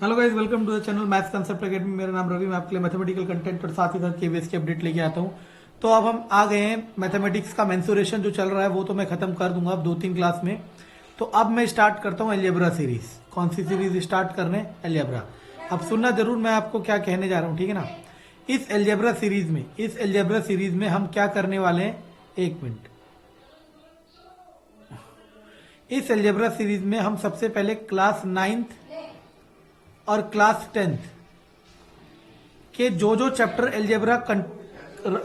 Hello guys, welcome to the channel maths concept academy. मेरा नाम रवि। मैं आपके लिए मैथमेटिकल कंटेंट और साथ ही साथ केवीएस की अपडेट लेके आता हूँ। तो अब हम आ गए हैं मैथमेटिक्स का मेंसुरेशन जो चल रहा है वो तो मैं खत्म कर दूंगा अब 2-3 क्लास में। तो अब मैं स्टार्ट करता हूँ अलजेब्रा सीरीज। कौन सी सीरीज स्टार्ट करने? अलजेब्रा। अब सुनना जरूर मैं आपको क्या कहने जा रहा हूँ, ठीक है ना। इस अलजेब्रा सीरीज में हम क्या करने वाले हैं, एक मिनट। इस अलजेब्रा सीरीज में हम सबसे पहले क्लास 9th और क्लास 10th के जो जो चैप्टर अलजेब्रा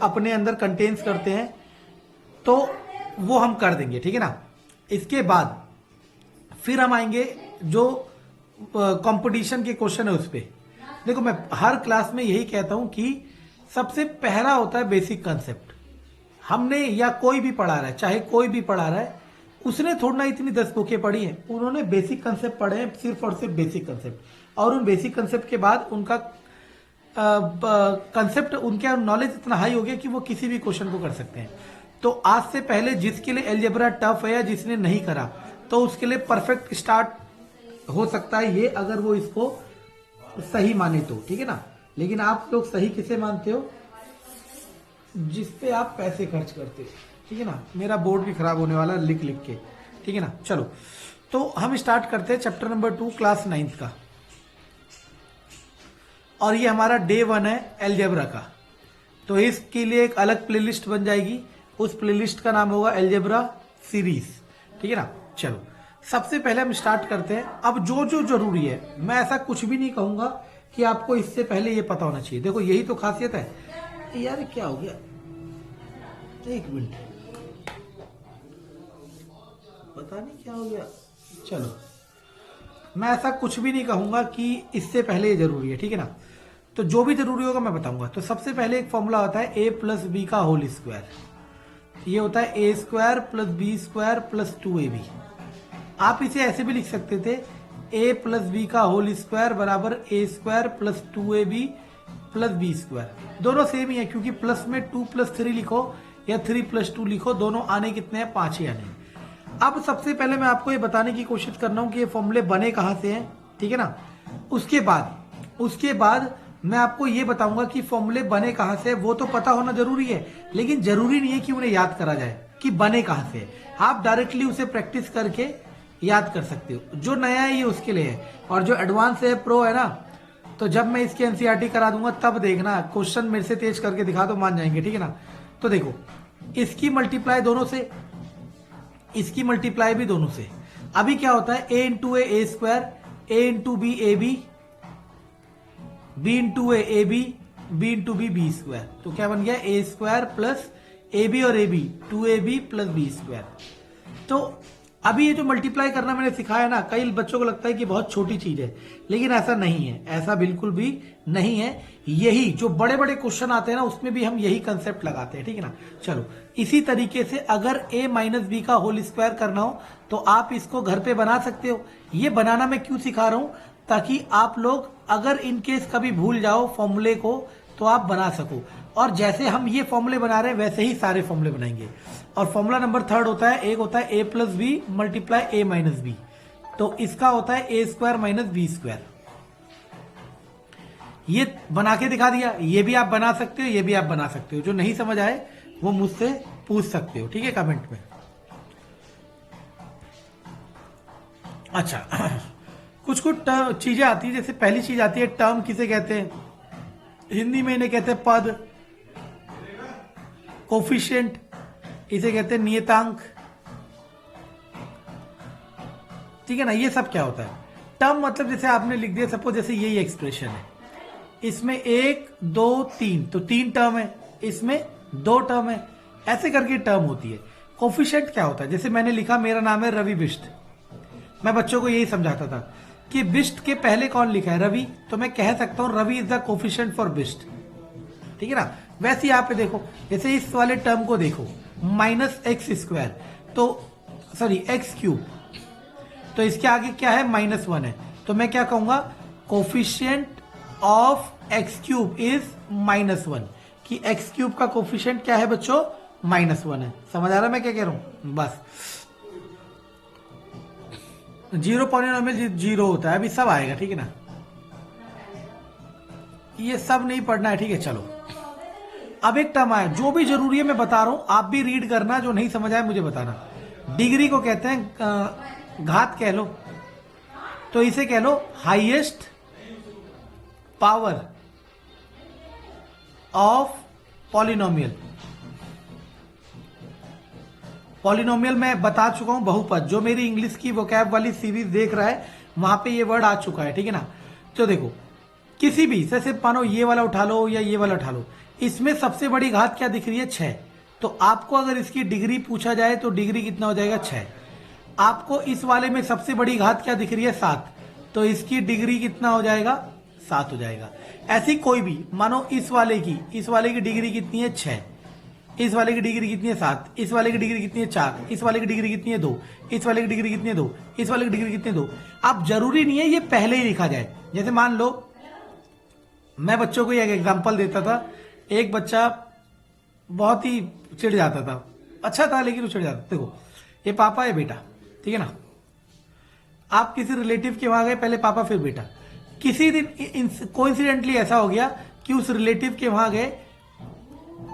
अपने अंदर कंटेन्स करते हैं तो वो हम कर देंगे, ठीक है ना। इसके बाद फिर हम आएंगे जो कंपटीशन के क्वेश्चन है उस पर। देखो, मैं हर क्लास में यही कहता हूं कि सबसे पहला होता है बेसिक कंसेप्ट। हमने या कोई भी पढ़ा रहा है, चाहे कोई भी पढ़ा रहा है, उसने थोड़ा ना इतनी 10 बुकें पढ़ी हैं, उन्होंने बेसिक कंसेप्ट पढ़े हैं, सिर्फ और सिर्फ बेसिक कंसेप्ट। और उन बेसिक कंसेप्ट के बाद उनका कंसेप्ट, उनके नॉलेज इतना हाई हो गया कि वो किसी भी क्वेश्चन को कर सकते हैं। तो आज से पहले जिसके लिए अलजेब्रा टफ है या जिसने नहीं करा, तो उसके लिए परफेक्ट स्टार्ट हो सकता है ये, अगर वो इसको सही माने तो, ठीक है ना। लेकिन आप लोग सही किसे मानते हो? जिस पे आप पैसे खर्च करते हो, ठीक है ना। मेरा बोर्ड भी खराब होने वाला लिख लिख के, ठीक है ना। चलो, तो हम स्टार्ट करते हैं चैप्टर नंबर 2 क्लास 9th का। और ये हमारा डे 1 है अलजेब्रा का। तो इसके लिए एक अलग प्लेलिस्ट बन जाएगी, उस प्लेलिस्ट का नाम होगा अलजेब्रा सीरीज, ठीक है ना। चलो, सबसे पहले हम स्टार्ट करते हैं। अब जो जो जरूरी है, मैं ऐसा कुछ भी नहीं कहूंगा कि आपको इससे पहले ये पता होना चाहिए। देखो, यही तो खासियत है यार। क्या हो गया, एक मिनट, पता नहीं क्या हो गया। चलो, मैं ऐसा कुछ भी नहीं कहूंगा कि इससे पहले ये जरूरी है, ठीक है ना। तो जो भी जरूरी होगा मैं बताऊंगा। तो सबसे पहले एक फॉर्मूला होता है a प्लस बी का होल स्क्वायर। ये होता है a square plus B square plus 2ab। आप इसे ऐसे भी लिख सकते थे, a प्लस बी का होल स्क्वायर बराबर a square plus 2ab plus B square. दोनों सेम ही है, क्योंकि प्लस में 2 प्लस 3 लिखो या 3 प्लस 2 लिखो, दोनों आने कितने हैं? 5 ही आने। अब सबसे पहले मैं आपको ये बताने की कोशिश कर रहा हूं कि ये फॉर्मूले बने कहां से हैं, ठीक है ना। उसके बाद मैं आपको ये बताऊंगा कि फॉर्मूले बने कहां से, वो तो पता होना जरूरी है, लेकिन जरूरी नहीं है कि उन्हें याद करा जाए कि बने कहां से। आप डायरेक्टली उसे प्रैक्टिस करके याद कर सकते हो। जो नया है ये उसके लिए है, और जो एडवांस है, प्रो है ना, तो जब मैं इसकी एनसीईआरटी करा दूंगा तब देखना, क्वेश्चन मेरे से तेज करके दिखा तो मान जाएंगे, ठीक है ना। तो देखो, इसकी मल्टीप्लाई दोनों से, इसकी मल्टीप्लाई भी दोनों से। अभी क्या होता है, a into A square, a into B A B, B into A B, B into B square. तो क्या बन गया, A square plus A B और A B, 2ab plus B square. तो अभी ये जो मल्टीप्लाई करना मैंने सिखाया ना, कई बच्चों को लगता है कि बहुत छोटी चीज है, लेकिन ऐसा नहीं है, ऐसा बिल्कुल भी नहीं है। यही जो बड़े बड़े क्वेश्चन आते हैं ना, उसमें भी हम यही कंसेप्ट लगाते हैं, ठीक है ना। चलो, इसी तरीके से अगर a माइनस बी का होल स्क्वायर करना हो तो आप इसको घर पे बना सकते हो। ये बनाना मैं क्यों सिखा रहा हूं, ताकि आप लोग अगर इनकेस कभी भूल जाओ फॉर्मूले को तो आप बना सको। और जैसे हम ये फॉर्मूले बना रहे हैं वैसे ही सारे फॉर्मूले बनाएंगे। और फॉर्मूला नंबर 3 होता है, एक होता है a plus B multiply a minus B. तो इसका होता है a square minus B square. ये बना के दिखा दिया। ये भी आप बना सकते हो, ये भी आप बना सकते हो। जो नहीं समझ आए वो मुझसे पूछ सकते हो, ठीक है, कमेंट में। अच्छा, कुछ चीजें आती है। जैसे पहली चीज आती है टर्म, किसे कहते हैं? हिंदी में इन्हें कहते हैं पद, कोफिशिएंट, इसे कहते हैं नियतांक, ठीक है ना। ये सब क्या होता है? टर्म मतलब जैसे आपने लिख दिया, सपोज जैसे यही एक्सप्रेशन है, इसमें 1 2 3, तो 3 टर्म है, इसमें 2 टर्म है, ऐसे करके टर्म होती है। कोफिशिएंट क्या होता है? जैसे मैंने लिखा, मेरा नाम है रवि बिष्ट। मैं बच्चों को यही समझाता था कि बिष्ट के पहले कौन लिखा है? रवि। तो मैं कह सकता हूं Ravi is the coefficient for Bisht, ठीक है ना। वैसे यहाँ पे देखो, जैसे इस वाले टर्म को देखो, माइनस एक्स स्क्वायर, तो सॉरी एक्स क्यूब, तो इसके आगे क्या है? -1 है। तो मैं क्या कहूंगा? Coefficient of x cube is -1, कि एक्स क्यूब का कोफिशिएंट क्या है बच्चों? -1 है। समझ आ रहा है मैं क्या कह रहा हूं? बस 0 पॉलिनोमियल 0 होता है, अभी सब आएगा, ठीक है ना। ये सब नहीं पढ़ना है, ठीक है। चलो अब एक टर्म आया, जो भी जरूरी है मैं बता रहा हूं, आप भी रीड करना, जो नहीं समझ आए मुझे बताना। डिग्री को कहते हैं घात कह लो, तो इसे कह लो highest power of polynomial. Polynomial मैं बता चुका हूं, बहुपद। जो मेरी इंग्लिश की वोकैब वाली सीरीज देख रहा है वहां पे ये वर्ड आ चुका है, ठीक है ना। तो देखो किसी भी, जैसे मानो ये वाला उठा लो या ये वाला उठा लो, इसमें सबसे बड़ी घात क्या दिख रही है? 6। तो आपको अगर इसकी डिग्री पूछा जाए तो डिग्री कितना हो जाएगा? 6। आपको इस वाले में सबसे बड़ी घात क्या दिख रही है? 7। तो इसकी डिग्री कितना हो जाएगा? 7 हो जाएगा। ऐसी कोई भी, मानो इस वाले की डिग्री कितनी है? 6। इस वाले की डिग्री कितनी है? 7। इस वाले की डिग्री कितनी है? 4। इस वाले की डिग्री कितनी है? 2। इस वाले की डिग्री कितनी है? 2। इस वाले की डिग्री कितनी है? 2। अब जरूरी नहीं है ये पहले ही लिखा जाए। जैसे मान लो मैं बच्चों को एक एग्जांपल देता था, एक बच्चा बहुत ही चिढ़ जाता था, अच्छा था लेकिन वो चिढ़ जाता। देखो ये पापा है बेटा, ठीक है ना। आप किसी रिलेटिव के वहां गए, पहले पापा फिर बेटा। किसी दिन कोइंसिडेंटली ऐसा हो गया कि उस रिलेटिव के वहां गए,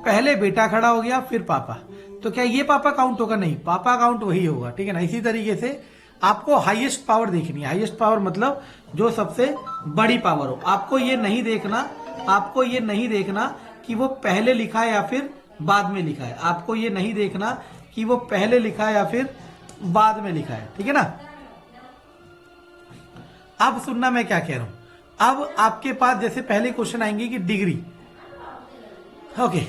पहले बेटा खड़ा हो गया फिर पापा, तो क्या ये पापा काउंट होगा? नहीं, पापा काउंट वही होगा, ठीक है ना। इसी तरीके से आपको हाईएस्ट पावर देखनी है। हाईएस्ट पावर मतलब जो सबसे बड़ी पावर हो। आपको ये नहीं देखना कि वो पहले लिखा है या फिर बाद में लिखा है। आपको ये नहीं देखना कि वो पहले लिखा है या फिर बाद में लिखा है, ठीक है ना। अब सुनना मैं क्या कह रहा हूं। अब आपके पास जैसे पहले क्वेश्चन आएंगे कि डिग्री, ओके,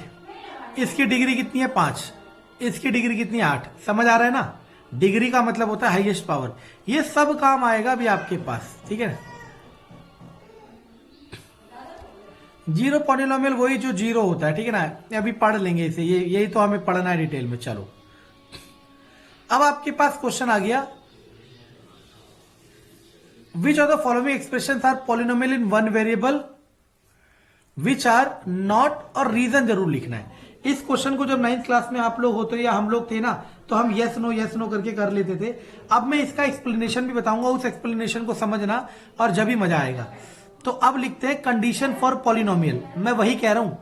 इसकी डिग्री कितनी है? 5। इसकी डिग्री कितनी है? 8। समझ आ रहा है ना। डिग्री का मतलब होता है हाईएस्ट पावर। ये सब काम आएगा अभी आपके पास, ठीक है ना। जीरो पॉलिनोमियल वही जो जीरो होता है, ठीक है ना। अभी पढ़ लेंगे इसे, यही तो हमें पढ़ना है डिटेल में। चलो अब आपके पास क्वेश्चन आ गया, which of the following expressions are polynomial in one variable which are not, और रीजन जरूर लिखना है। इस क्वेश्चन को जब 9th क्लास में आप लोग होते या हम लोग थे ना, तो हम यस नो करके कर लेते थे। अब मैं इसका एक्सप्लेनेशन भी बताऊंगा, उस एक्सप्लेनेशन को समझना और जब भी मजा आएगा। तो अब लिखते हैं कंडीशन फॉर पॉलिनोमियल। मैं वही कह रहा हूं,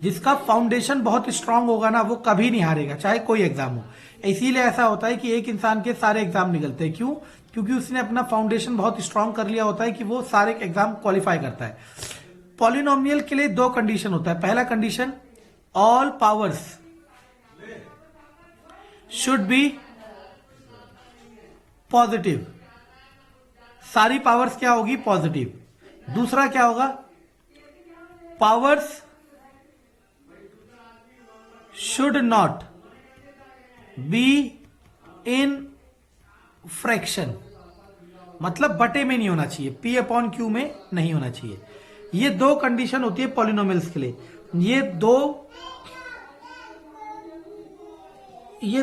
जिसका फाउंडेशन बहुत स्ट्रांग होगा ना वो कभी नहीं हारेगा, चाहे कोई एग्जाम हो। इसीलिए ऐसा होता है कि एक इंसान के सारे एग्जाम निकलते हैं। क्यों? क्योंकि उसने अपना फाउंडेशन बहुत स्ट्रांग कर लिया होता है कि वो सारे एग्जाम क्वालिफाई करता है। पॉलिनोमियल के लिए 2 कंडीशन होता है। पहला condition, all powers should be positive. सारी पावर्स क्या होगी? पॉजिटिव। दूसरा क्या होगा? Powers should not be in fraction, मतलब बटे में नहीं होना चाहिए, P/Q में नहीं होना चाहिए। ये 2 कंडीशन होती है पॉलिनोमियल्स के लिए। ये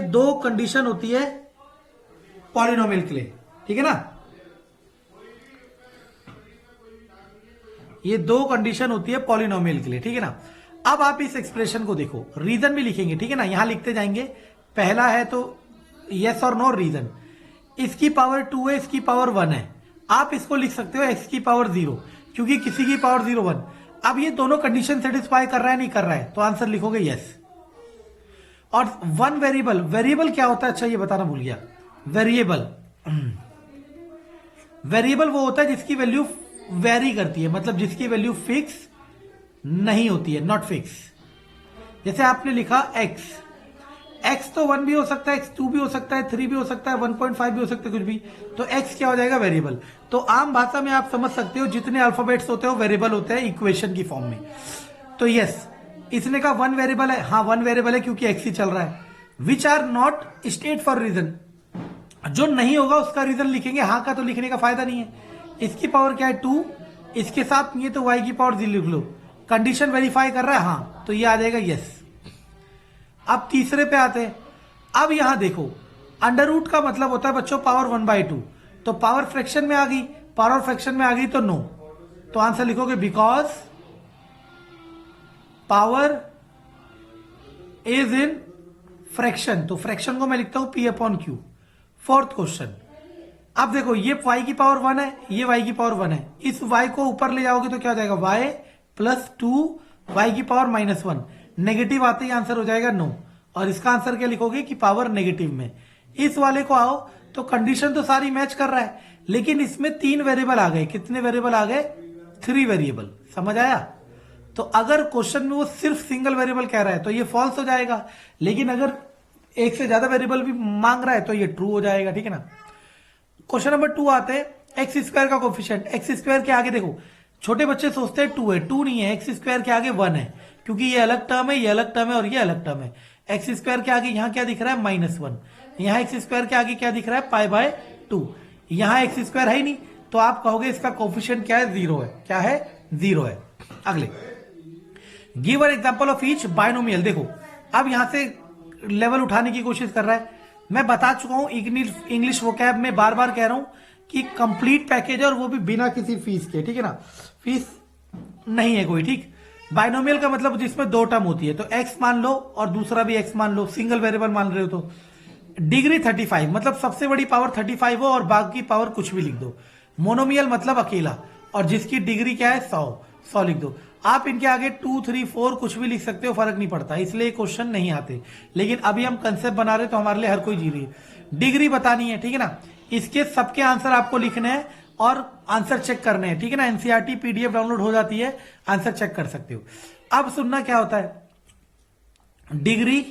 दो कंडीशन होती है पॉलिनोमियल के लिए, ठीक है ना। ये 2 कंडीशन होती है पॉलिनोमियल के लिए, ठीक है ना। अब आप इस एक्सप्रेशन को देखो, रीजन भी लिखेंगे, ठीक है ना। यहां लिखते जाएंगे। पहला है तो यस और नो रीजन। इसकी पावर 2 है, इसकी पावर 1 है। आप इसको लिख सकते हो x की पावर 0, क्योंकि किसी की पावर 0 1। अब ये दोनों कंडीशन सेटिस्फाई कर रहा है नहीं कर रहा है, तो आंसर लिखोगे यस। और 1 वेरिएबल क्या होता है? अच्छा ये बताना भूल गया। वेरिएबल वो होता है जिसकी वैल्यू वेरी करती है, मतलब जिसकी वैल्यू फिक्स नहीं होती है, नॉट फिक्स। जैसे आपने लिखा x तो 1 भी हो सकता है, x2 भी हो सकता है, 3 भी हो सकता है, 1.5 भी हो सकता है, कुछ भी। तो x क्या हो जाएगा? वेरिएबल। तो आम भाषा में आप समझ सकते हो जितने अल्फाबेट्स होते हैं वो वेरिएबल होते हैं इक्वेशन की फॉर्म में। तो यस, इसने कहा 1 वेरिएबल है। हाँ 1 वेरिएबल है क्योंकि x ही चल रहा है। Which are not state for reason, जो नहीं होगा उसका रीजन लिखेंगे, हाँ का तो लिखने का फायदा नहीं है। इसकी पावर क्या है? 2। इसके साथ नहीं है तो y की पावर 0 लिख लो। कंडीशन वेरीफाई कर रहा है, हाँ, तो ये आ जाएगा यस। अब तीसरे पे आते हैं। अब यहां देखो, अंडर रूट का मतलब होता है बच्चों पावर 1/2। तो पावर फ्रैक्शन में आ गई, पावर फ्रैक्शन में आ गई तो नो। तो आंसर लिखोगे because power is in fraction. तो फ्रैक्शन को मैं लिखता हूं P/Q। 4th question. अब देखो ये y की पावर 1 है, ये y की पावर 1 है। इस y को ऊपर ले जाओगे तो क्या हो जाएगा? y plus 2y⁻⁻1। नेगेटिव आते ही आंसर हो जाएगा 9। और इसका आंसर क्या लिखोगे कि पावर नेगेटिव में। इस वाले को आओ तो कंडीशन तो सारी मैच कर रहा है, लेकिन इसमें 3 वेरिएबल आ गए। कितने वेरिएबल आ गए? 3 वेरिएबल। समझ आया? तो अगर क्वेश्चन में वो सिर्फ सिंगल वेरिएबल कह रहा है तो ये फॉल्स हो जाएगा, लेकिन अगर एक से ज्यादा वेरिएबल भी मांग रहा है तो ये ट्रू हो जाएगा। ठीक है ना। क्वेश्चन नंबर 2 आते हैं, एक्स स्क्वायर का कोफिशिएंट। एक्स स्क्वायर के आगे देखो, छोटे बच्चे सोचते हैं 2 है, 2 नहीं है, एक्स स्क्वायर के आगे 1 है, क्योंकि ये अलग टर्म है, ये अलग टर्म है और ये अलग टर्म है। एक्स स्क्वायर के आगे यहां क्या दिख रहा है? -1। यहां एक्स स्क्वायर के आगे क्या दिख रहा है? π/2। यहां एक्स स्क्वायर है ही नहीं, तो आप कहोगे इसका कोफिशिएंट क्या है? 0 है। क्या है? 0 है। अगले, give an example of each binomial. देखो अब यहां से लेवल उठाने की कोशिश कर रहा है। मैं बता चुका हूं इंग्लिश वोकैब में, बार बार कह रहा हूं कि कंप्लीट पैकेज है और वो भी बिना किसी फीस के। ठीक है ना, फीस नहीं है कोई। ठीक, बायनोमियल का मतलब जिसमें 2 टर्म होती है, तो x मान लो और दूसरा भी x मान लो, सिंगल वेरिएबल मान रहे हो तो। डिग्री 35 मतलब सबसे बड़ी पावर 35 हो और बाकी पावर कुछ भी लिख दो। मोनोमियल मतलब अकेला, और जिसकी डिग्री क्या है? 100 लिख दो। आप इनके आगे 2, 3, 4 कुछ भी लिख सकते हो, फर्क नहीं पड़ता, इसलिए क्वेश्चन नहीं आते। लेकिन अभी हम कंसेप्ट बना रहे तो हमारे लिए हर कोई जी रही है। डिग्री बतानी है। ठीक है ना, इसके सबके आंसर आपको लिखने हैं और आंसर चेक करने हैं। ठीक है ना, एनसीईआरटी पीडीएफ डाउनलोड हो जाती है, आंसर चेक कर सकते हो। अब सुनना क्या होता है, डिग्री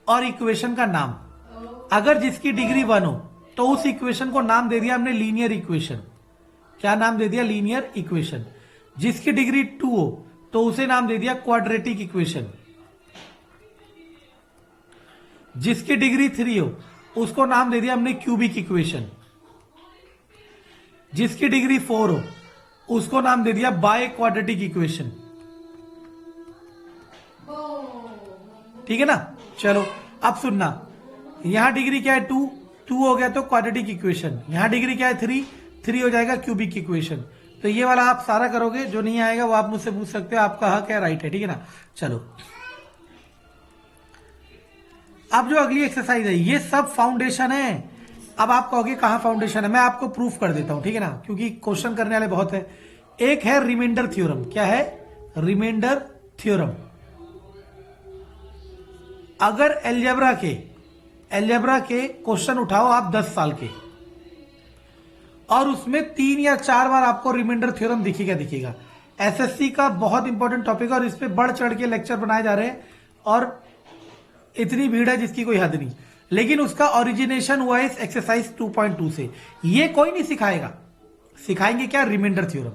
और इक्वेशन का नाम। अगर जिसकी डिग्री 1 हो तो उस इक्वेशन को नाम दे दिया हमने लीनियर इक्वेशन। क्या नाम दे दिया? Linear equation. जिसकी डिग्री 2 हो तो उसे नाम दे दिया क्वाड्रेटिक इक्वेशन। जिसकी डिग्री 3 हो उसको नाम दे दिया हमने क्यूबिक इक्वेशन। जिसकी डिग्री 4 हो उसको नाम दे दिया बाय क्वाड्रेटिक इक्वेशन। ठीक है ना। चलो अब सुनना, यहां डिग्री क्या है? 2 हो गया तो क्वाड्रेटिक इक्वेशन। यहां डिग्री क्या है? 3 हो जाएगा क्यूबिक इक्वेशन। तो ये वाला आप सारा करोगे, जो नहीं आएगा वो आप मुझसे पूछ सकते हो, आपका हक है, राइट है। ठीक है ना। चलो अब जो अगली एक्सरसाइज है, ये सब फाउंडेशन है। अब आप कहोगे कहां फाउंडेशन है? मैं आपको प्रूफ कर देता हूं। ठीक है ना, क्योंकि क्वेश्चन करने वाले बहुत है। एक है रिमाइंडर थ्योरम। क्या है? Remainder theorem. अगर एलजेब्रा के क्वेश्चन उठाओ आप 10 साल के, और उसमें 3 या 4 बार आपको रिमाइंडर थ्योरम दिखेगा। एसएससी का बहुत इंपॉर्टेंट टॉपिक है और इस पे बढ़ चढ़ के लेक्चर बनाए जा रहे हैं और इतनी भीड़ है जिसकी कोई हद नहीं। लेकिन उसका ओरिजिनेशन हुआ है इस एक्सरसाइज 2.2 से। ये कोई नहीं सिखाएगा, सिखाएंगे क्या? Remainder theorem.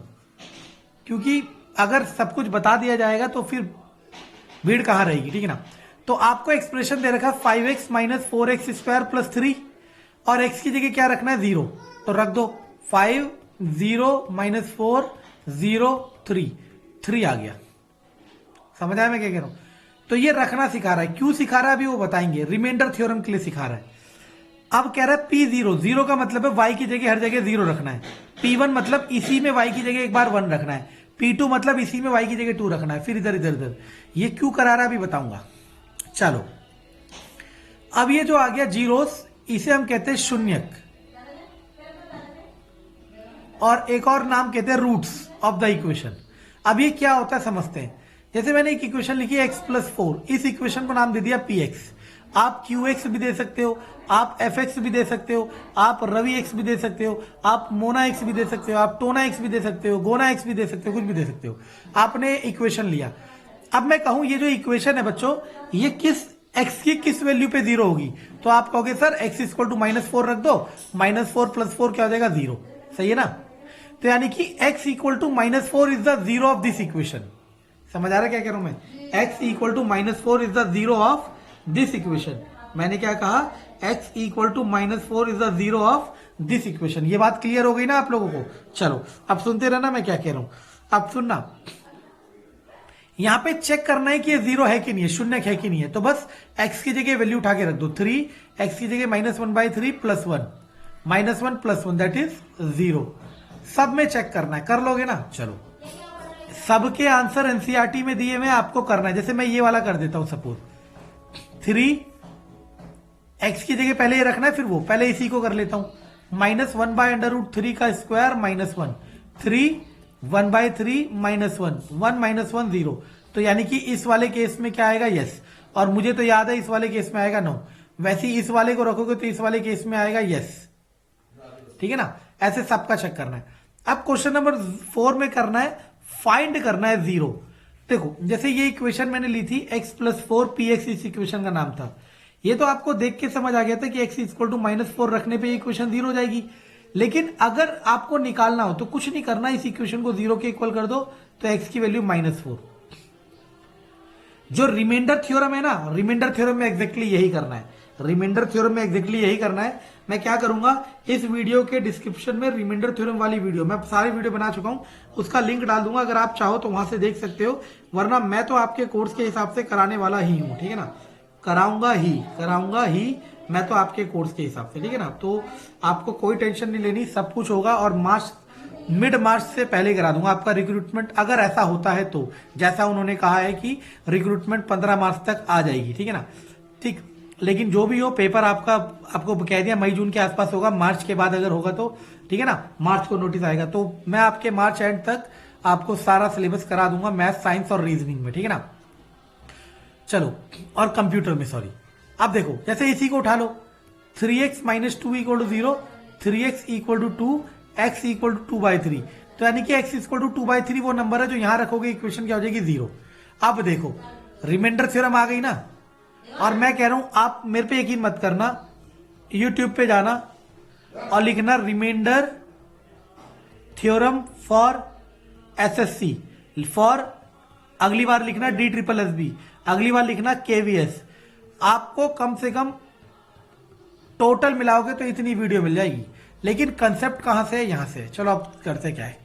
क्योंकि अगर सब कुछ बता दिया जाएगा तो फिर भीड़ कहां रहेगी। ठीक है ना। तो आपको एक्सप्रेशन दे रखा 5x - 4x² + 3, और x की जगह क्या रखना है? 0। तो रख दो 5, 0 - 4, 0, 3 आ गया। समझ आया मैं क्या कह रहा हूं? तो ये रखना सिखा रहा है। क्यों सिखा रहा है अभी वो बताएंगे। रिमाइंडर थ्योरम के लिए सिखा रहा है। अब कह रहा है P0 का मतलब है y की जगह हर जगह 0 रखना है। P1 मतलब इसी में y की जगह एक बार 1 रखना है। P2 मतलब इसी में y की जगह 2 रखना है, फिर इधर। ये क्यों करा रहा है अभी बताऊंगा। चलो अब ये जो आ गया जीरोस, इसे हम कहते हैं शून्यक, और एक और नाम कहते हैं रूट्स ऑफ द इक्वेशन। अब ये क्या होता है समझते हैं। जैसे मैंने एक इक्वेशन लिखी है x + 4, इस इक्वेशन को नाम दे दिया px। आप qx भी दे सकते हो, आप fx भी दे सकते हो, आप रवि x भी दे सकते हो, आप मोना x भी दे सकते हो, आप टोना x भी दे सकते हो, गोना x भी दे सकते हो, कुछ भी दे सकते हो। आपने इक्वेशन लिया। अब मैं कहूं ये जो इक्वेशन है बच्चों, ये किस x की किस वैल्यू पे 0 होगी, तो आप कहोगे सर x = -4 रख दो, -4 + 4 क्या हो जाएगा? 0। सही है ना। तो यानी कि x = -4 is the 0 of this equation. समझ आ रहा है क्या कह रहा हूं मैं? x = -4 is the 0 of this equation. मैंने क्या कहा? x = -4 is the 0 of this equation. ये बात क्लियर हो गई ना आप लोगों को? चलो अब सुनते रहना मैं क्या कह रहा हूं। अब सुनना, यहां पे चेक करना है कि ये 0 है कि नहीं है, शून्य है कि नहीं है। तो बस x की जगह वैल्यू उठा के रख दो 3, x की जगह -1/3 + 1, -1 + 1 दैट इज 0। सब में चेक करना है, कर लोगे ना? चलो सबके आंसर एनसीईआरटी में दिए हुए आपको करना है। जैसे मैं ये वाला कर देता हूं, सपोज 3, x की जगह पहले ये रखना है, फिर वो पहले इसी को कर लेता हूं। -1/√3 का स्क्वायर -1, 3 1/3 -1, 1 -1 0। तो यानी कि इस वाले केस में क्या आएगा, यस। और मुझे तो याद है इस वाले केस में आएगा नो। वैसे ही इस वाले को रखोगे तो इस वाले केस में आएगा यस। ठीक है ना, ऐसे सबका चेक करना है। अब क्वेश्चन नंबर 4 में करना है, फाइंड करना है जीरो। देखो जैसे ये इक्वेशन मैंने ली थी x+4 px, इस इक्वेशन का नाम था। ये तो आपको देख के समझ आ गया था कि x इक्वल टू -4 रखने पे इक्वेशन जीरो हो जाएगी। लेकिन अगर आपको निकालना हो तो कुछ नहीं करना, इस इक्वेशन को जीरो के इक्वल कर दो तो x की वैल्यू -4। जो रिमाइंडर थ्योरम है ना, रिमाइंडर थ्योरम में एग्जैक्टली यही करना है। रिमाइंडर थ्योरम में एग्जैक्टली यही करना है। मैं क्या करूंगा, इस वीडियो के डिस्क्रिप्शन में रिमाइंडर थ्योरम वाली वीडियो, मैं सारी वीडियो बना चुका हूं, उसका लिंक डाल दूंगा। अगर आप चाहो तो वहां से देख सकते हो, वरना मैं तो आपके कोर्स के हिसाब से कराने वाला ही हूं। ठीक है ना, कराऊंगा ही मैं तो आपके कोर्स के हिसाब से। ठीक है ना, तो आपको कोई टेंशन नहीं लेनी, सब कुछ होगा। और मिड मार्च से पहले करा दूंगा आपका रिक्रूटमेंट, अगर ऐसा होता है तो। जैसा उन्होंने कहा है कि रिक्रूटमेंट 15 मार्च तक आ जाएगी। ठीक है ना, ठीक। लेकिन जो भी हो, पेपर आपका आपको कह दिया मई जून के आसपास होगा, मार्च के बाद अगर होगा तो ठीक है ना, मार्च को नोटिस आएगा। तो मैं आपके मार्च एंड तक आपको सारा सिलेबस करा दूंगा, मैथ, साइंस और रीजनिंग में। ठीक है ना, चलो, और कंप्यूटर में, सॉरी। अब देखो जैसे इसी को उठा लो, 3x - 2 = 0, 3x = 2, x = 2/3। तो यानी कि x = 2/3 वो नंबर है जो यहां रखोगे, इक्वेशन क्या हो जाएगी, 0। अब देखो रिमाइंडर थ्योरम आ गई ना। और मैं कह रहा हूं आप मेरे पे यकीन मत करना, यूट्यूब पे जाना और लिखना remainder theorem for SSC, for अगली बार लिखना DSSB, अगली बार लिखना KVS। आपको कम से कम टोटल मिलाओगे तो इतनी वीडियो मिल जाएगी। लेकिन कंसेप्ट कहां से है, यहां से। चलो अब करते क्या है,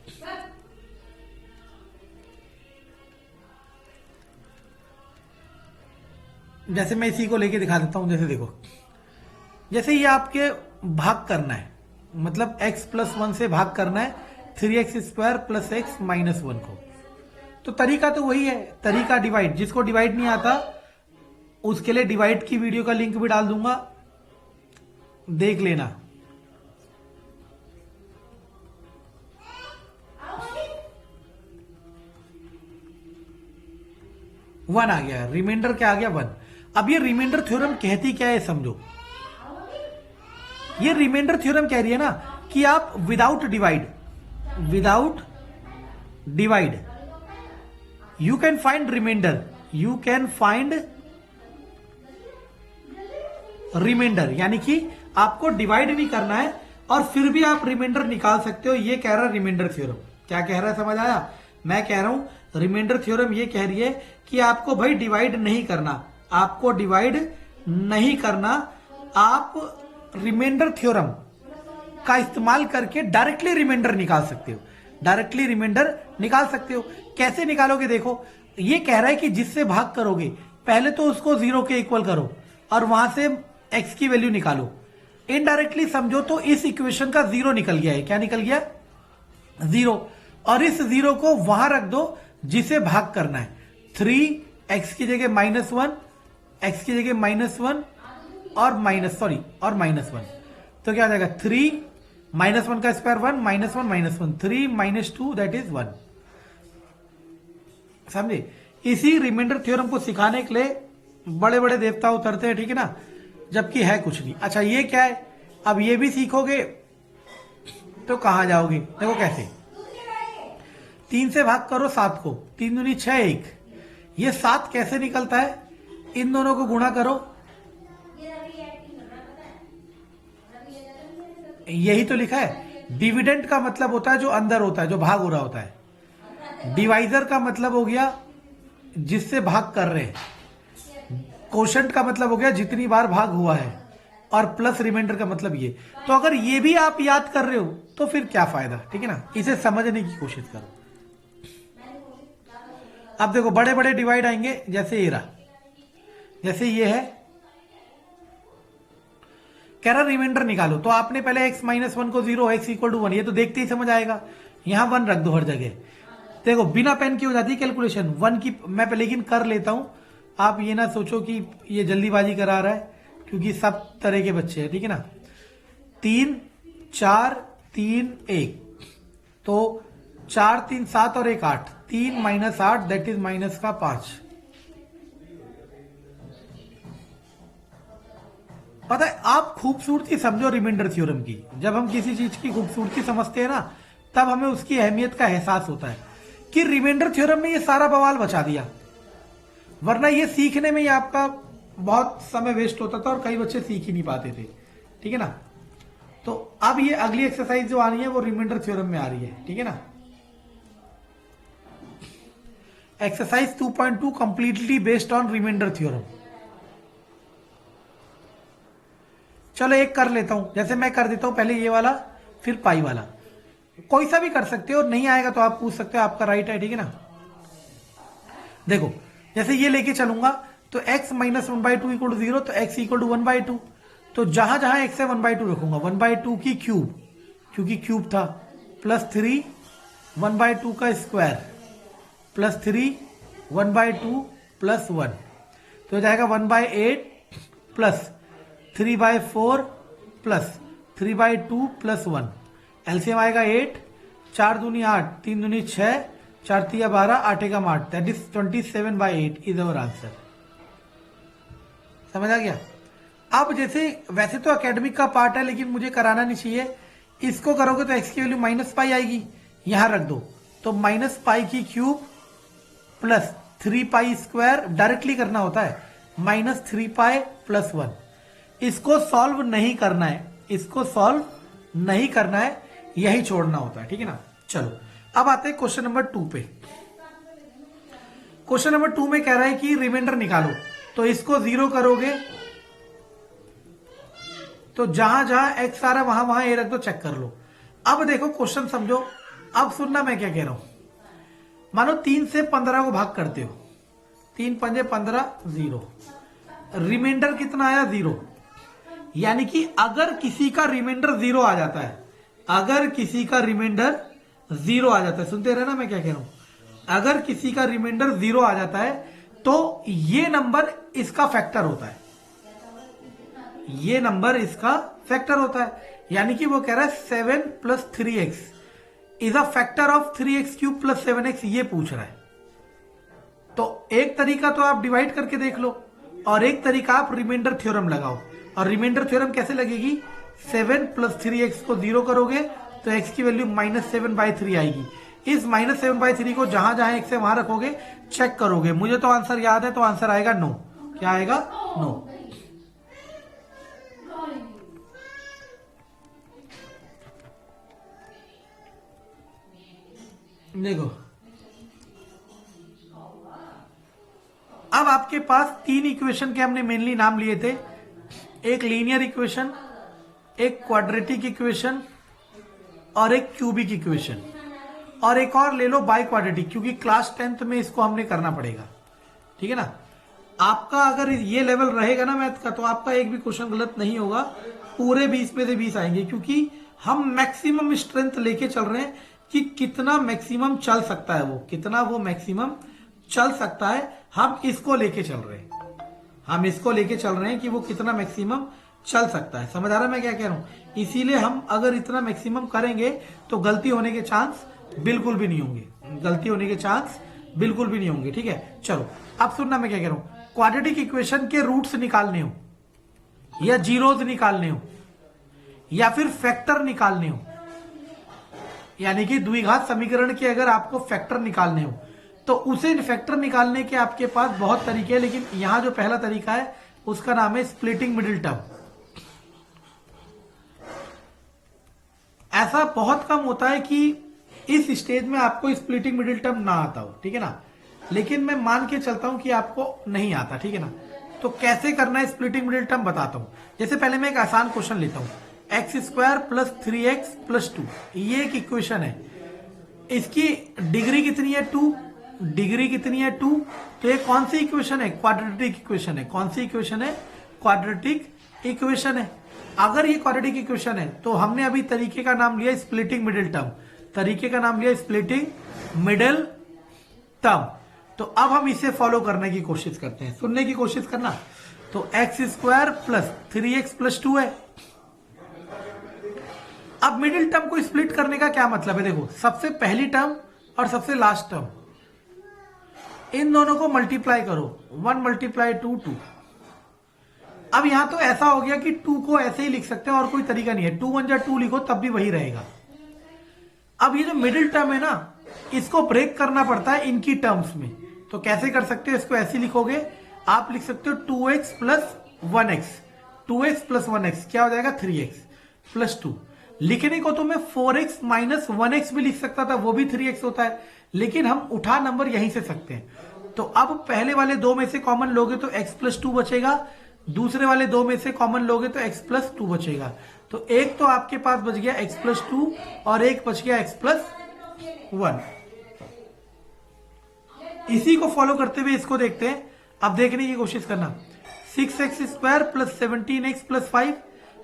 जैसे मैं इसी को लेके दिखा देता हूं। जैसे देखो, जैसे ये आपके भाग करना है, मतलब x+1 से भाग करना है 3x² + x - 1 को। तो तरीका तो वही है, तरीका डिवाइड। जिसको डिवाइड नहीं आता उसके लिए डिवाइड की वीडियो का लिंक भी डाल दूंगा, देख लेना। वन आ गया, रिमाइंडर क्या आ गया, 1। अब ये रिमाइंडर थ्योरम कहती क्या है समझो। ये रिमाइंडर थ्योरम कह रही है ना कि आप without divide you can find remainder, यानी कि आपको डिवाइड नहीं करना है और फिर भी आप रिमाइंडर निकाल सकते हो। ये कह रहा है रिमाइंडर थ्योरम। क्या कह रहा है, समझ आया? मैं कह रहा हूं रिमाइंडर थ्योरम ये कह रही है कि आपको भाई डिवाइड नहीं करना, आप रिमाइंडर थ्योरम का इस्तेमाल करके डायरेक्टली रिमाइंडर निकाल सकते हो। कैसे निकालोगे, देखो ये कह रहा है कि जिससे भाग करोगे पहले तो उसको 0 के इक्वल करो और वहां से x की वैल्यू निकालो। इनडायरेक्टली समझो तो इस इक्वेशन का 0 निकल गया है। क्या निकल गया, 0। और इस 0 को वहां रख दो जिसे भाग करना है। 3x की जगह -1, x की जगह -1 और -1। तो क्या आ जाएगा, 3 -1 का स्क्वायर 1, -1, 3 - 2 दैट इज 1। समझे? इसी रिमाइंडर थ्योरम को सिखाने के लिए बड़े बड़े देवता उतरते हैं। ठीक है ना, जबकि है कुछ नहीं। अच्छा ये क्या है, अब ये भी सीखोगे तो कहां जाओगे, देखो कैसे। 3 से भाग करो 7 को, 3 दूनी 6, 1। ये 7 कैसे निकलता है, इन दोनों को गुणा करो, यही तो लिखा है। डिविडेंड का मतलब होता है जो अंदर होता है, जो भाग हो रहा होता है। डिवाइजर का मतलब हो गया जिससे भाग कर रहे हैं। कोशेंट का मतलब हो गया जितनी बार भाग हुआ है, और प्लस रिमाइंडर का मतलब ये। तो अगर ये भी आप याद कर रहे हो तो फिर क्या फायदा। ठीक है ना, इसे समझने की कोशिश करो। अब देखो बड़े बड़े डिवाइड आएंगे, जैसे ये रहा, जैसे ये है, कह रहा रिमाइंडर निकालो। तो आपने पहले x - 1 को 0, x = 1, ये तो देखते ही समझ आएगा। यहां 1 रख दो हर जगह। देखो बिना पेन की हो जाती है कैलकुलेशन, 1 की मैं लेकिन कर लेता हूं। आप ये ना सोचो कि ये जल्दीबाजी करा रहा है, क्योंकि सब तरह के बच्चे हैं। ठीक है ना, 3 4 3 1, तो 4 3 7 और 1 8, 3 माइनस 8 दैट इज माइनस का 5। पता है, आप खूबसूरती समझो रिमाइंडर थ्योरम की। जब हम किसी चीज की खूबसूरती समझते हैं ना, तब हमें उसकी अहमियत का एहसास होता है कि रिमाइंडर थ्योरम में ये सारा बवाल बचा दिया, वरना ये सीखने में ही आपका बहुत समय वेस्ट होता था और कई बच्चे सीख ही नहीं पाते थे। ठीक है ना। तो अब ये अगली एक्सरसाइज जो आ रही है वो रिमाइंडर थ्योरम में आ रही है। ठीक है ना। Exercise 2.2 completely based on remainder theorem. चलो एक कर लेता हूं, जैसे मैं कर देता हूं पहले ये वाला, फिर पाई वाला। कोई सा भी कर सकते हो, नहीं आएगा तो आप पूछ सकते हो, आपका राइट है। ठीक है ना। देखो जैसे ये लेके चलूंगा तो x माइनस 1/2 इक्वल टू 0, तो x इक्वल टू 1/2। तो जहां जहां x है 1/2 रखूंगा, 1/2 की क्यूब, क्योंकि क्यूब था, प्लस 3 1/2 का स्क्वायर, प्लस 3 1/2 प्लस 1, तो जाएगा 1/8 प्लस 3/4 प्लस 3/2 प्लस 1। एलसीएम आएगा 8, 4 दूनी 8, 3 दूनी 6, 4 तिया 12, 8 एकम 8, that is 27/8 is our answer. समझ आ गया। अब जैसे वैसे तो एकेडमिक का पार्ट है, लेकिन मुझे कराना नहीं चाहिए, इसको करोगे तो एक्स की वैल्यू माइनस पाई आएगी, यहां रख दो, तो माइनस पाई की cube plus 3 pi square, directly करना होता है, माइनस 3 पाई प्लस 1। इसको सॉल्व नहीं करना है, इसको सॉल्व नहीं करना है, यही छोड़ना होता है। ठीक है ना। चलो अब आते हैं क्वेश्चन नंबर 2 पे। क्वेश्चन नंबर 2 में कह रहा है कि रिमाइंडर निकालो, तो इसको 0 करोगे तो जहां जहां एक्स आ रहा है वहां वहां ए रख दो, चेक कर लो। अब देखो क्वेश्चन समझो, अब सुनना मैं क्या कह रहा हूं। मानो 3 से 15 को भाग करते हो, 3 पंजे 15, 0, रिमाइंडर कितना आया 0। यानी कि अगर किसी का रिमाइंडर 0 आ जाता है, अगर किसी का रिमाइंडर 0 आ जाता है, सुनते रहे ना मैं क्या कह रहा हूं, अगर किसी का रिमाइंडर 0 आ जाता है तो ये नंबर इसका फैक्टर होता है, ये नंबर इसका फैक्टर होता है। यानी कि वो कह रहा है 7 plus 3x is a factor of 3x cube plus 7x, ये पूछ रहा है। तो एक तरीका तो आप डिवाइड करके देख लो, और एक तरीका आप रिमाइंडर थ्योरम लगाओ। और रिमाइंडर थ्योरम कैसे लगेगी, 7 प्लस 3x को 0 करोगे तो x की वैल्यू -7/3 आएगी। इस -7/3 को जहां जहां x है वहां रखोगे, चेक करोगे, मुझे तो आंसर याद है, तो आंसर आएगा 9। क्या आएगा, 9। देखो अब आपके पास 3 इक्वेशन के हमने मेनली नाम लिए थे, एक लीनियर इक्वेशन, एक क्वाड्रेटिक इक्वेशन और एक क्यूबिक इक्वेशन, और एक और ले लो बाई क्वाड्रेटिक, क्योंकि क्लास 10th में इसको हमने करना पड़ेगा। ठीक है ना। आपका अगर ये लेवल रहेगा ना मैथ का, तो आपका एक भी क्वेश्चन गलत नहीं होगा, पूरे 20 में से 20 आएंगे, क्योंकि हम मैक्सिमम स्ट्रेंथ लेके चल रहे हैं कि कितना मैक्सिमम चल सकता है, वो कितना वो मैक्सिमम चल सकता है, हम इसको लेके चल रहे हैं, हम इसको लेके चल रहे हैं कि वो कितना मैक्सिमम चल सकता है। समझ आ रहा है मैं क्या कह रहा हूं। इसीलिए हम अगर इतना मैक्सिमम करेंगे तो गलती होने के चांस बिल्कुल भी नहीं होंगे, गलती होने के चांस बिल्कुल भी नहीं होंगे। ठीक है। चलो अब सुनना मैं क्या कह रहा हूं। क्वाड्रेटिक इक्वेशन के रूट्स निकालने हो, या जीरोज निकालने हो, या फिर फैक्टर निकालने हो, यानी कि द्विघात समीकरण के अगर आपको फैक्टर निकालने हो, तो उसे फैक्टर निकालने के आपके पास बहुत तरीके हैं, लेकिन यहां जो पहला तरीका है उसका नाम है स्प्लिटिंग मिडिल टर्म। ऐसा बहुत कम होता है कि इस स्टेज में आपको स्प्लिटिंग मिडिल टर्म ना आता हो। ठीक है ना। लेकिन मैं मान के चलता हूं कि आपको नहीं आता। ठीक है ना। तो कैसे करना है स्प्लिटिंग मिडिल टर्म बताता हूं। जैसे पहले मैं एक आसान क्वेश्चन लेता हूं, x² प्लस 3x प्लस 2, ये एक इक्वेशन है, इसकी डिग्री कितनी है 2, डिग्री कितनी है 2, तो ये कौन सी इक्वेशन है, क्वाड्रेटिक इक्वेशन है। कौन सी इक्वेशन है, क्वाड्रेटिक इक्वेशन है। अगर ये क्वाड्रेटिक इक्वेशन है तो हमने अभी तरीके का नाम लिया स्प्लिटिंग मिडिल टर्म, तरीके का नाम लिया स्प्लिटिंग मिडिल टर्म। तो अब हम इसे फॉलो करने की कोशिश करते हैं, सुनने की कोशिश करना। तो x² प्लस 3x प्लस 2 है। अब मिडिल टर्म को स्प्लिट करने का क्या मतलब है, देखो सबसे पहली टर्म और सबसे लास्ट टर्म, इन दोनों को मल्टीप्लाई करो, 1 मल्टीप्लाई 2 2। अब यहां तो ऐसा हो गया कि 2 को ऐसे ही लिख सकते हैं और कोई तरीका नहीं है, 2 1 जा 2 लिखो तब भी वही रहेगा। अब ये जो मिडिल टर्म है ना, इसको ब्रेक करना पड़ता है इनकी टर्म्स में। तो कैसे कर सकते हो, इसको ऐसे लिखोगे, आप लिख सकते हो 2x plus 1x, 2x plus 1x क्या हो जाएगा 3x प्लस 2। लिखने को तो मैं 4x माइनस 1x भी लिख सकता था, वो भी 3x होता है, लेकिन हम उठा नंबर यहीं से सकते हैं। तो अब पहले वाले दो में से कॉमन लोगे तो x प्लस 2 बचेगा, दूसरे वाले दो में से कॉमन लोगे तो x प्लस 2 बचेगा। तो एक तो आपके पास बच गया x प्लस 2 और एक बच गया x प्लस 1। इसी को फॉलो करते हुए इसको देखते हैं। अब देखने की कोशिश करना, 6x square plus 17x plus 5,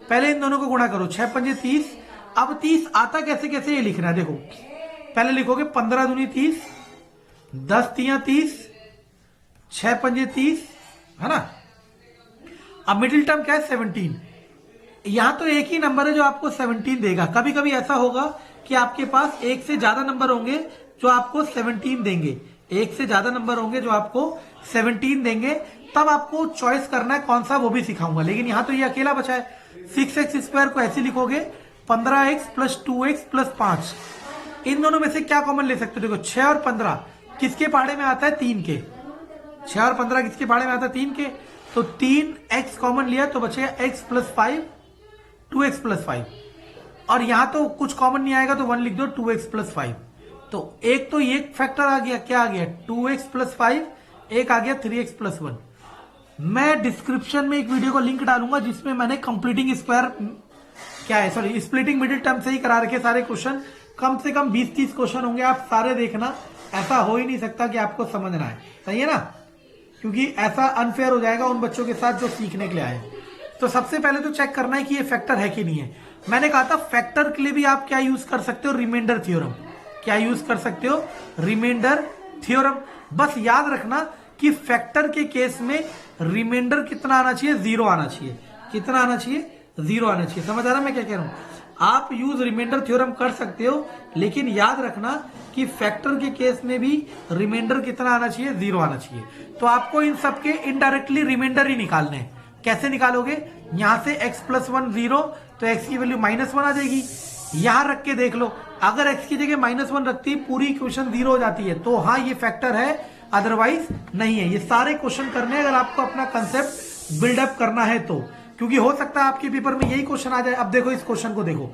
पहले इन दोनों को गुणा करो, 6 पंजे 30। अब 30 आता कैसे कैसे ये लिखना है, देखो पहले लिखोगे 15 दूनी 30, 10 तियां 30, 6 पंजे 30, है ना। अब मिडिल टर्म क्या है 17, यहां तो एक ही नंबर है जो आपको 17 देगा। कभी कभी ऐसा होगा कि आपके पास एक से ज्यादा नंबर होंगे जो आपको 17 देंगे, एक से ज्यादा नंबर होंगे जो आपको 17 देंगे, तब आपको चॉइस करना है कौन सा, वो भी सिखाऊंगा। लेकिन यहां तो ये अकेला बचा है। 6x स्क्वायर को ऐसे लिखोगे, 15x प्लस 2x प्लस 5, इन दोनों में से क्या कॉमन ले सकते हो, देखो 6 और 15 किसके पहाड़े में आता है 3 के, 6 और 15 किसके पहाड़े में आता है 3 के, तो 3x कॉमन लिया तो बचेगा x प्लस 5, 2x प्लस 5, और यहां तो कुछ कॉमन नहीं आएगा तो 1 लिख दो, 2x प्लस 5। तो एक तो ये फैक्टर आ गया, क्या आ गया 2x प्लस 5, एक आ गया 3x प्लस 1। मैं डिस्क्रिप्शन में एक वीडियो को लिंक डालूंगा जिसमें मैंने कंप्लीटिंग स्क्वायर क्या है, सॉरी स्प्लिटिंग मिडिल टर्म से ही करा रखे सारे क्वेश्चन, कम से कम 20-30 क्वेश्चन होंगे, आप सारे देखना। ऐसा हो ही नहीं सकता कि आपको समझ ना आए, सही है ना, क्योंकि ऐसा अनफेयर हो जाएगा उन बच्चों के साथ जो सीखने के लिए आए। तो सबसे पहले तो चेक करना है कि ये फैक्टर है कि नहीं है। मैंने कहा था फैक्टर के लिए भी आप क्या यूज कर सकते हो, रिमाइंडर थ्योरम। क्या यूज कर सकते हो, रिमाइंडर थ्योरम। बस याद रखना कि फैक्टर के केस में रिमाइंडर कितना आना चाहिए, 0 आना चाहिए। कितना आना चाहिए, 0 आना चाहिए। समझ आ रहा है मैं क्या कह रहा हूं। आप यूज रिमाइंडर थ्योरम कर सकते हो, लेकिन याद रखना कि फैक्टर के केस में भी रिमाइंडर कितना आना चाहिए, 0 आना चाहिए। तो आपको इन सबके इनडायरेक्टली रिमाइंडर ही निकालने हैं। कैसे निकालोगे, यहां से x प्लस 1 0, तो x की वैल्यू -1 आ जाएगी। यहां रख के देख लो, अगर x की जगह -1 रखती पूरी इक्वेशन 0 हो जाती है, तो हाँ ये फैक्टर है, अदरवाइज नहीं है। ये सारे क्वेश्चन करने हैं अगर आपको अपना कंसेप्ट बिल्डअप करना है तो, क्योंकि हो सकता है आपके पेपर में यही क्वेश्चन आ जाए। अब देखो इस क्वेश्चन को देखो,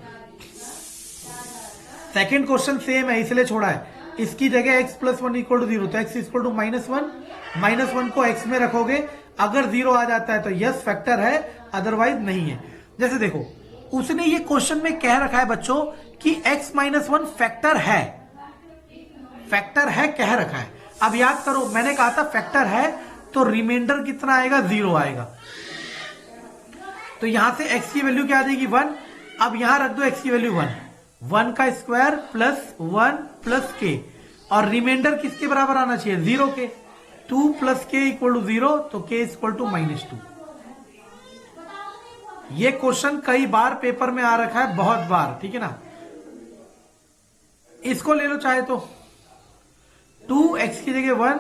सेकंड क्वेश्चन सेम है इसलिए छोड़ा है। इसकी जगह x प्लस 1 इक्वल टू 0, तो x इक्वल टू -1, -1 को x में रखोगे, अगर 0 आ जाता है तो यस फैक्टर है, अदरवाइज नहीं है। जैसे देखो उसने ये क्वेश्चन में कह रखा है बच्चों कि x -1 फैक्टर है, फैक्टर है कह रखा है। अब याद करो मैंने कहा था फैक्टर है तो रिमाइंडर कितना आएगा, 0 आएगा। तो यहां से x की वैल्यू क्या आ जाएगी 1। अब यहां रख दो x की वैल्यू 1, 1 का स्क्वायर प्लस 1 प्लस k, और रिमाइंडर किसके बराबर आना चाहिए, 0 के। 2 प्लस k इक्वल टू 0, तो k इक्वल टू -2। ये क्वेश्चन कई बार पेपर में आ रखा है, बहुत बार, ठीक है ना। इसको ले लो चाहे तो, 2x की जगह 1,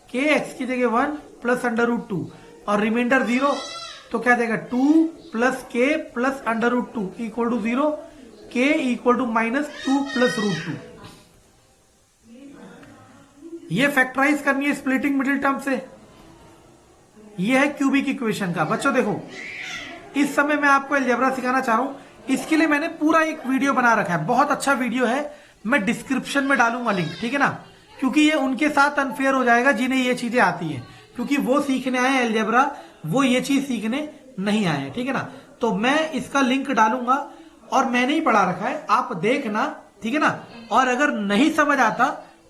k x की जगह 1 प्लस √2, और रिमाइंडर 0, तो क्या देगा 2 plus k plus √2 equal to 0, k equal to -2 plus √2। ये फैक्टराइज करनी है स्प्लिटिंग मिडिल टर्म से। ये है क्यूबिक इक्वेशन का। बच्चों देखो इस समय मैं आपको अलजेब्रा सिखाना चाह रहा हूं, इसके लिए मैंने पूरा एक वीडियो बना रखा है, बहुत अच्छा वीडियो है, मैं डिस्क्रिप्शन में डालूंगा लिंक, ठीक है ना। क्योंकि ये उनके साथ अनफेयर हो जाएगा जिन्हें ये चीजें आती हैं, क्योंकि वो सीखने आए अलजेब्रा, वो ये चीज सीखने नहीं आए, ठीक है ना। तो मैं इसका लिंक डालूंगा, और मैंने ही पढ़ा रखा है, आप देखना, ठीक है ना। और अगर नहीं समझ आता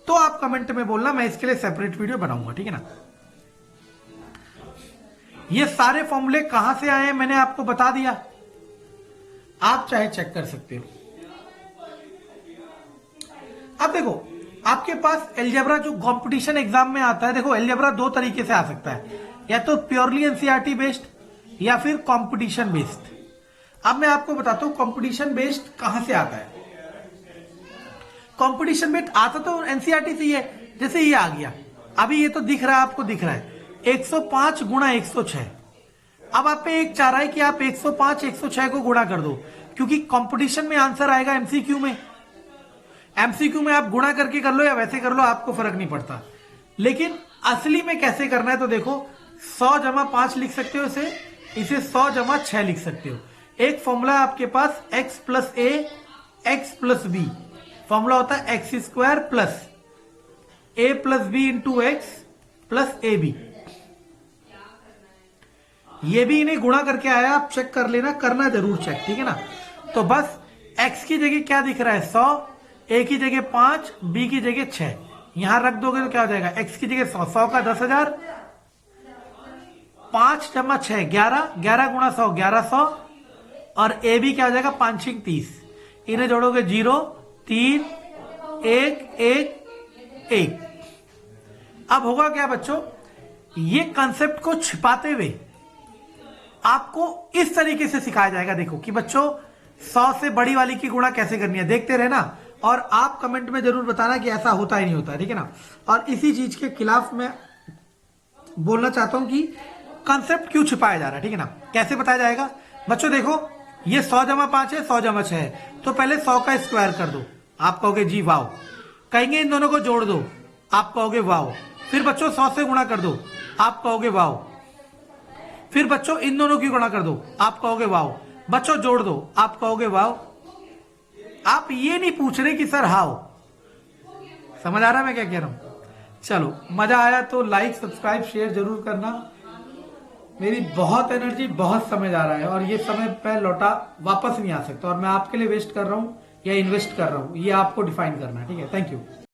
तो आप कमेंट में बोलना, मैं इसके लिए सेपरेट वीडियो बनाऊंगा, ठीक है ना। ये सारे फॉर्मूले कहां से आए हैं मैंने आपको बता दिया, आप चाहे चेक कर सकते हो। अब देखो आपके पास अलजेब्रा जो कंपटीशन एग्जाम में आता है, देखो अलजेब्रा दो तरीके से आ सकता है, या तो प्योरली एनसीईआरटी बेस्ड या फिर कंपटीशन बेस्ड। अब मैं आपको बताता हूं कंपटीशन बेस्ड कहां से आता है। कंपटीशन बेस्ड आता तो एनसीईआरटी से ही है। जैसे ये आ गया, अभी ये तो दिख रहा है, आपको दिख रहा है 105 गुणा 106। अब आप पे एक चाह रहा है कि आप 105 106 को गुणा कर दो, क्योंकि कंपटीशन में आंसर आएगा एमसीक्यू में। एमसीक्यू में आप गुणा करके कर लो या वैसे कर लो, आपको फर्क नहीं पड़ता। लेकिन असली में कैसे करना है तो देखो, 100 जमा 5 लिख सकते हो इसे 100 जमा 6 लिख सकते हो। एक फॉर्मूला आपके पास x plus A X plus B, formula होता है X square plus A plus B into X plus A B. ये भी इन्हें गुणा करके आया, आप चेक कर लेना, करना जरूर चेक, ठीक है ना। तो बस x की जगह क्या दिख रहा है 100, a की जगह 5, b की जगह 6, यहां रख दोगे तो क्या हो जाएगा, x की जगह 100, 100 का 10,000, 5 जमा 6 11, 11 गुणा 100 1100, और a b क्या हो जाएगा 5 6 30, इन्हें जोड़ोगे 0 3 1 1 1। अब होगा क्या बच्चों, ये कंसेप्ट को छिपाते हुए आपको इस तरीके से सिखाया जाएगा। देखो कि बच्चों 100 से बड़ी वाली की गुणा कैसे करनी है, देखते रहना और आप कमेंट में जरूर बताना कि ऐसा होता ही नहीं होता, ठीक है ना। और इसी चीज के खिलाफ मैं बोलना चाहता हूं कि कंसेप्ट क्यों छिपाया जा रहा है, ठीक है ना। कैसे बताया जाएगा बच्चों, देखो ये 100 जमा 5 है, 100 जमा 6 है, तो पहले 100 का स्क्वायर कर दो, आप कहोगे जी वाओ, कहेंगे इन दोनों को जोड़ दो, आप कहोगे वाओ, फिर बच्चों 100 से गुणा कर दो, आप कहोगे वाओ, फिर बच्चों इन दोनों की गुणा कर दो, आप कहोगे वाओ, बच्चों जोड़ दो, आप कहोगे वाओ। आप ये नहीं पूछ रहे कि सर हाउ, समझ आ रहा है मैं क्या कह रहा हूं। चलो मजा आया तो लाइक सब्सक्राइब शेयर जरूर करना। मेरी बहुत एनर्जी बहुत समय जा रहा है और ये समय पे लौटा वापस नहीं आ सकता, और मैं आपके लिए वेस्ट कर रहा हूं या इन्वेस्ट कर रहा हूं, ये आपको डिफाइन करना है, ठीक है। Thank you.